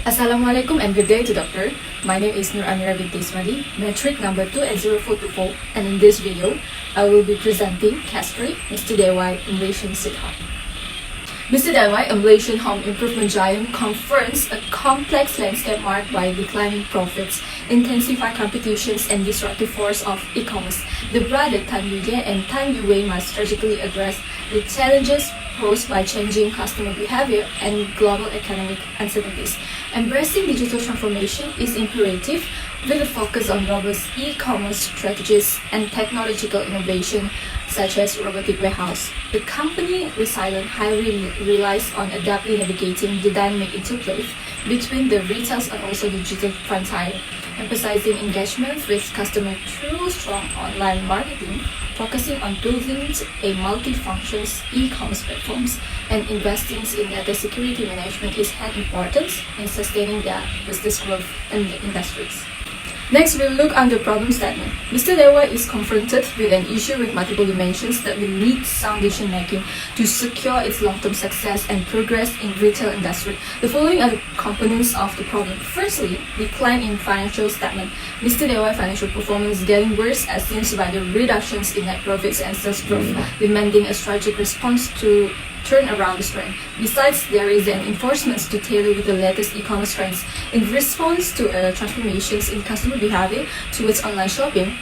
Assalamualaikum and good day to Doctor. My name is Amira Binti Ismadi, Matric number 28044, and in this video, I will be presenting Castrate Mr. DIY Emulation Seat Home. Mr. DIY Emulation Home Improvement Giant confronts a complex landscape marked by declining profits, intensified competitions, and disruptive force of e-commerce. The brother Tan Yuye and Tan Yue must strategically address the challenges posed by changing customer behavior and global economic uncertainties. Embracing digital transformation is imperative, with a focus on robust e-commerce strategies and technological innovation such as robotic warehouse. The company Resilient highly relies on adaptly navigating the dynamic interplay between the retail and also the digital frontier, emphasizing engagement with customers through strong online marketing, focusing on building a multi-functions e-commerce platforms, and investing in data security management is hand importance in sustaining their business growth in the industries. Next, we'll look on the problem statement. Mr. DIY is confronted with an issue with multiple dimensions that will need sound decision making to secure its long-term success and progress in retail industry. The following are the components of the problem. Firstly, decline in financial statement. Mr. DIY financial performance is getting worse as seen by the reductions in net profits and sales growth, demanding a strategic response to turn around this trend. Besides, there is an enforcement to tailor with the latest e-commerce trends. In response to transformations in customer behavior towards online shopping,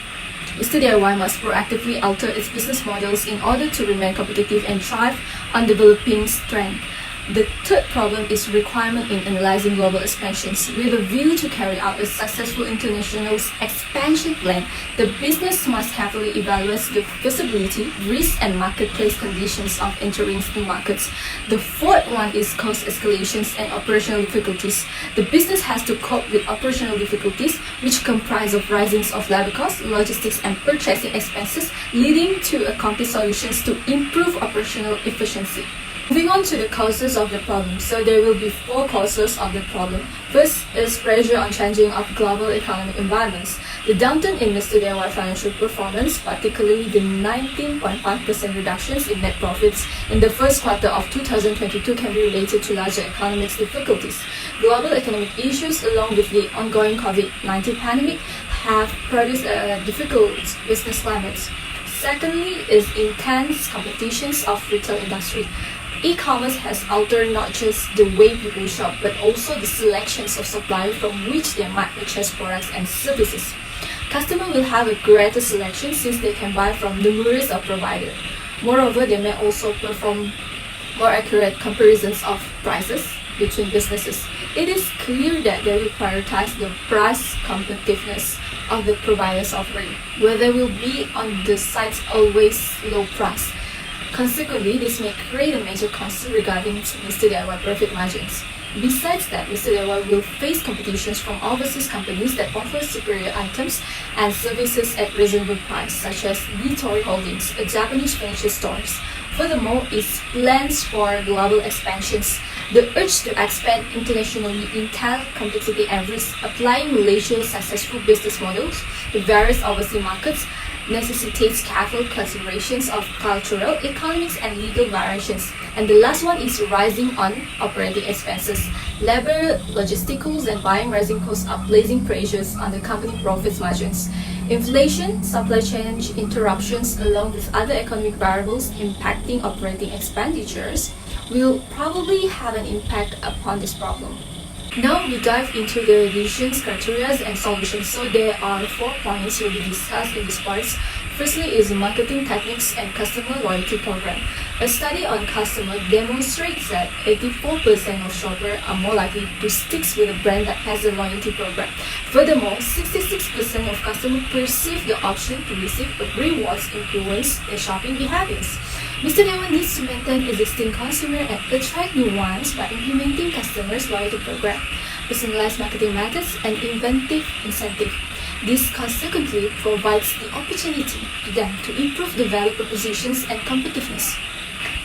Mr. DIY must proactively alter its business models in order to remain competitive and thrive on developing strength. The third problem is requirement in analyzing global expansions. With a view to carry out a successful international expansion plan, the business must carefully evaluate the feasibility, risk, and marketplace conditions of entering new markets. The fourth one is cost escalations and operational difficulties. The business has to cope with operational difficulties, which comprise of rising of labor costs, logistics, and purchasing expenses, leading to complete solutions to improve operational efficiency. Moving on to the causes of the problem. So there will be four causes of the problem. First is pressure on changing of global economic environments. The downturn in Mr. DIY financial performance, particularly the 19.5% reductions in net profits in the first quarter of 2022, can be related to larger economic difficulties. Global economic issues along with the ongoing COVID-19 pandemic have produced difficult business climates. Secondly is intense competitions of retail industry. E-commerce has altered not just the way people shop, but also the selections of suppliers from which they might purchase products and services. Customers will have a greater selection since they can buy from numerous providers. Moreover, they may also perform more accurate comparisons of prices between businesses. It is clear that they will prioritize the price competitiveness of the providers offering, where they will be on the site's always low price. Consequently, this may create a major concern regarding Mr. DIY profit margins. Besides that, Mr. DIY will face competitions from overseas companies that offer superior items and services at reasonable price, such as Nitori Holdings, a Japanese furniture store. Furthermore, its plans for global expansions. The urge to expand internationally entail complexity and risk. Applying Malaysia's successful business models to various overseas markets necessitates careful considerations of cultural, economics, and legal variations. And the last one is rising on operating expenses. Labor, logisticals, and buying rising costs are placing pressures on the company profits margins. Inflation, supply chain interruptions, along with other economic variables impacting operating expenditures, will probably have an impact upon this problem. Now we dive into the decisions, criteria, and solutions. So there are 4 points will be discussed in this part. Firstly is marketing techniques and customer loyalty program. A study on customer demonstrates that 84% of shoppers are more likely to stick with a brand that has a loyalty program. Furthermore, 66% of customers perceive the option to receive rewards influence their shopping behaviors. Mr. DIY needs to maintain existing consumer and attract new ones by implementing customers' loyalty program, personalized marketing methods, and inventive incentive. This consequently provides the opportunity to them to improve the value propositions and competitiveness.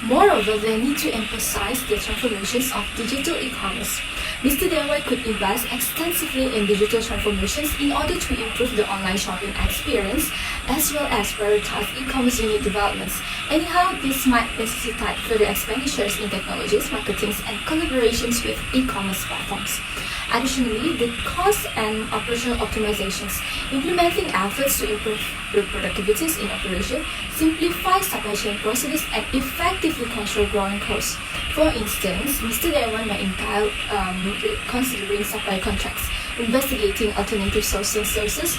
Moreover, they need to emphasize the transformations of digital e-commerce. Mr. DIY could invest extensively in digital transformations in order to improve the online shopping experience as well as prioritize e-commerce unit developments. Anyhow, this might necessitate further expenditures in technologies, marketing, and collaborations with e-commerce platforms. Additionally, the cost and operational optimizations, implementing efforts to improve the productivities in operation, simplify supply chain processes, and effectively control growing costs. For instance, Mr. DIY may entail considering supply contracts, investigating alternative sourcing sources,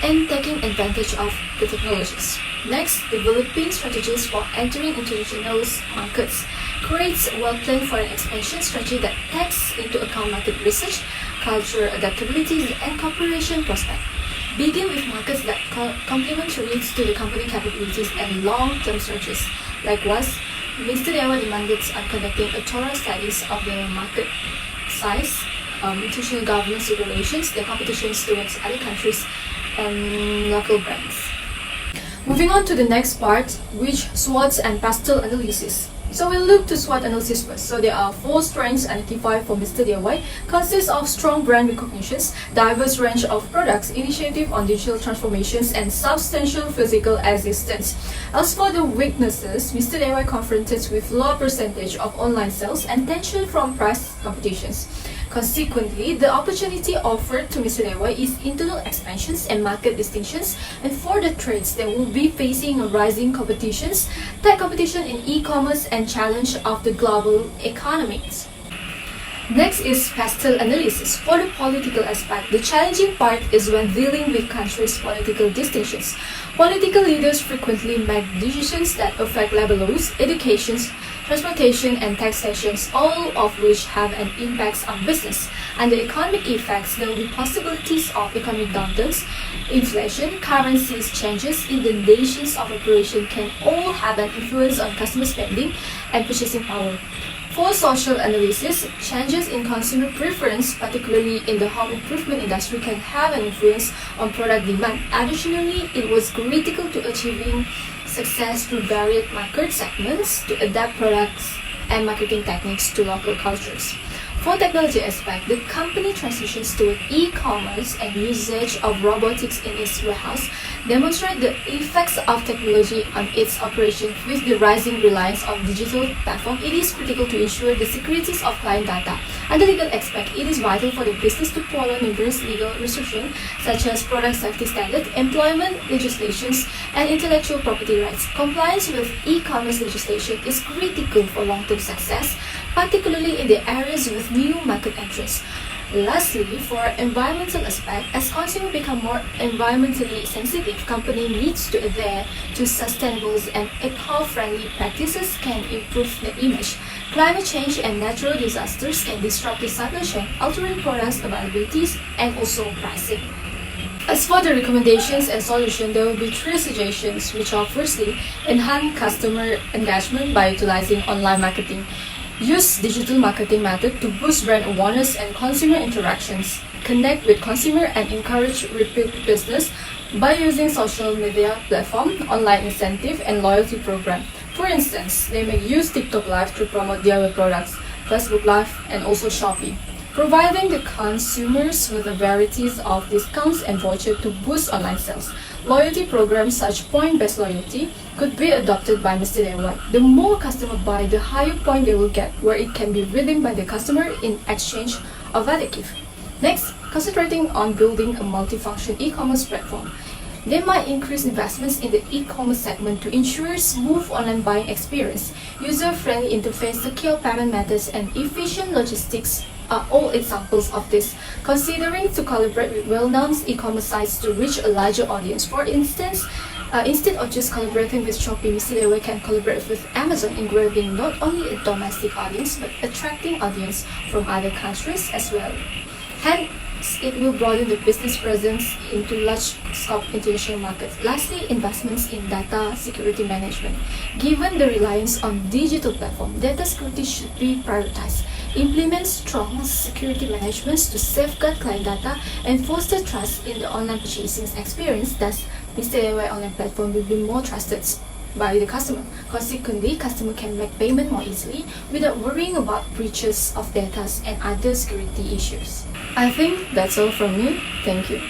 and taking advantage of the technologies. Next, developing strategies for entering international markets creates a well-planned foreign expansion strategy that takes into account market research, cultural adaptability, and cooperation prospects. Begin with markets that complementary to the company capabilities and long-term strategies. Likewise, Mr. DIY demanded on conducting a thorough studies of the market size, international governance regulations, their competitions towards other countries, and local brands. Moving on to the next part, which SWOT and pastel analysis. So we'll look to SWOT analysis first. So there are 4 strengths identified for Mr. DIY, consists of strong brand recognitions, diverse range of products, initiative on digital transformations, and substantial physical existence. As for the weaknesses, Mr. DIY confronted with low percentage of online sales and tension from price competitions. Consequently, the opportunity offered to Mr. DIY is internal expansions and market distinctions, and for the trades that will be facing a rising competitions, tight competition in e-commerce and challenge of the global economies. Next is pastel analysis. For the political aspect, the challenging part is when dealing with countries' political distinctions. Political leaders frequently make decisions that affect labor laws, education, transportation, and taxations, all of which have an impact on business. And the economic effects, there will be possibilities of economic downturns, inflation, currencies changes in the nations of operation can all have an influence on customer spending and purchasing power. For social analysis, changes in consumer preference, particularly in the home improvement industry, can have an influence on product demand. Additionally, it was critical to achieving success through varied market segments to adapt products and marketing techniques to local cultures. For technology aspect, the company transitions to e-commerce and usage of robotics in its warehouse demonstrate the effects of technology on its operation. With the rising reliance on digital platform, it is critical to ensure the security of client data. Under legal aspect, it is vital for the business to follow numerous legal restrictions such as product safety standards, employment legislations, and intellectual property rights. Compliance with e-commerce legislation is critical for long-term success, particularly in the areas with new market entrants. Lastly, for environmental aspect, as consumers become more environmentally sensitive, company needs to adhere to sustainable and eco-friendly practices can improve the image. Climate change and natural disasters can disrupt the supply chain, altering products availabilities and also pricing. As for the recommendations and solutions, there will be 3 suggestions, which are firstly, enhance customer engagement by utilizing online marketing. Use digital marketing method to boost brand awareness and consumer interactions. Connect with consumer and encourage repeat business by using social media platform, online incentive, and loyalty program. For instance, they may use TikTok Live to promote their products, Facebook Live, and also Shopee, providing the consumers with a varieties of discounts and vouchers to boost online sales. Loyalty programs such point-based loyalty could be adopted by Mr. DIY. The more customers buy, the higher point they will get, where it can be redeemed by the customer in exchange of other gift. Next, concentrating on building a multifunction e-commerce platform. They might increase investments in the e-commerce segment to ensure smooth online buying experience, user-friendly interface, secure payment methods, and efficient logistics are all examples of this. Considering to collaborate with well-known e-commerce sites to reach a larger audience. For instance, instead of just collaborating with Shopee, Mr. DIY can collaborate with Amazon in grabbing not only a domestic audience but attracting audience from other countries as well. Hence, it will broaden the business presence into large-scope international markets. Lastly, investments in data security management. Given the reliance on digital platform, data security should be prioritized. Implement strong security management to safeguard client data and foster trust in the online purchasing experience. Thus, Mr. DIY online platform will be more trusted. by the customer. Consequently, customer can make payment more easily without worrying about breaches of data and other security issues. I think that's all from me. Thank you.